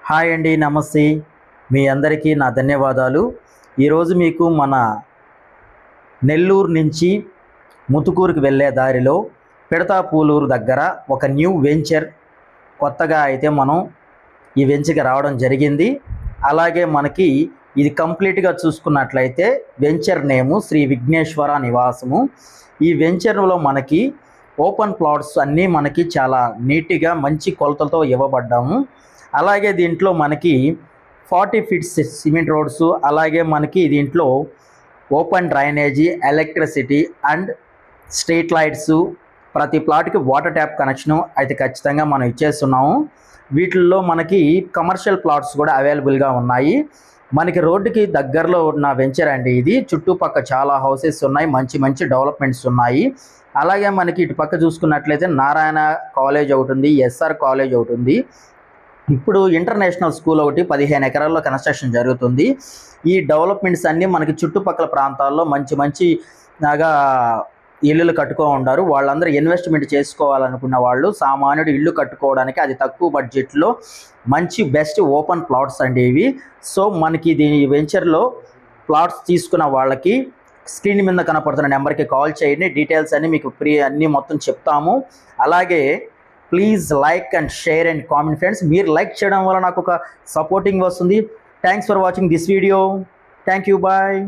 Hi అండి, నమస్తే. మీ అందరికీ నా ధన్యవాదాలు. ఈరోజు మీకు మన నెల్లూరు నుంచి ముతుకూరుకి వెళ్ళే దారిలో పిడతాపూలూరు దగ్గర ఒక న్యూ వెంచర్ కొత్తగా అయితే మనం ఈ వెంచర్కి రావడం జరిగింది. అలాగే మనకి ఇది కంప్లీట్గా చూసుకున్నట్లయితే వెంచర్ నేము శ్రీ విఘ్నేశ్వర నివాసము. ఈ వెంచర్లో మనకి ఓపెన్ ప్లాట్స్ అన్నీ మనకి చాలా నీట్గా మంచి కొలతలతో ఇవ్వబడ్డాము. అలాగే దీంట్లో మనకి 40 ఫీట్స్ సిమెంట్ రోడ్స్, అలాగే మనకి దీంట్లో open drainage, electricity and street lights, ప్రతి ప్లాట్కి వాటర్ ట్యాప్ కనెక్షను అయితే ఖచ్చితంగా మనం ఇచ్చేస్తున్నాము. వీటిల్లో మనకి కమర్షియల్ ప్లాట్స్ కూడా అవైలబుల్గా ఉన్నాయి. మనకి రోడ్డుకి దగ్గరలో ఉన్న వెంచర్ అండి ఇది. చుట్టుపక్క చాలా హౌసెస్ ఉన్నాయి, మంచి మంచి డెవలప్మెంట్స్ ఉన్నాయి. అలాగే మనకి ఇటు పక్క చూసుకున్నట్లయితే నారాయణ కాలేజ్ ఒకటి ఉంది, ఎస్ఆర్ కాలేజ్ ఒకటి ఉంది. ఇప్పుడు ఇంటర్నేషనల్ స్కూల్ ఒకటి 15 ఎకరాల్లో కన్స్ట్రక్షన్ జరుగుతుంది. ఈ డెవలప్మెంట్స్ అన్నీ మనకి చుట్టుపక్కల ప్రాంతాల్లో మంచి మంచి లాగా ఇల్లులు కట్టుకో ఉన్నారు. వాళ్ళందరూ ఇన్వెస్ట్మెంట్ చేసుకోవాలనుకున్న వాళ్ళు, సామాన్యుడు ఇల్లు కట్టుకోవడానికి అది తక్కువ బడ్జెట్లో మంచి బెస్ట్ ఓపెన్ ప్లాట్స్ అండి ఇవి. సో మనకి దీని వెంచర్లో ప్లాట్స్ తీసుకున్న వాళ్ళకి స్క్రీన్ మీద కనపడుతున్న నెంబర్కి కాల్ చేయండి. డీటెయిల్స్ అన్నీ మీకు అన్నీ మొత్తం చెప్తాము. అలాగే please like and share and comment friends. మీరు లైక్ చేయడం వల్ల నాకు ఒక సపోర్టింగ్ వస్తుంది. Thanks for watching this video. Thank you, bye.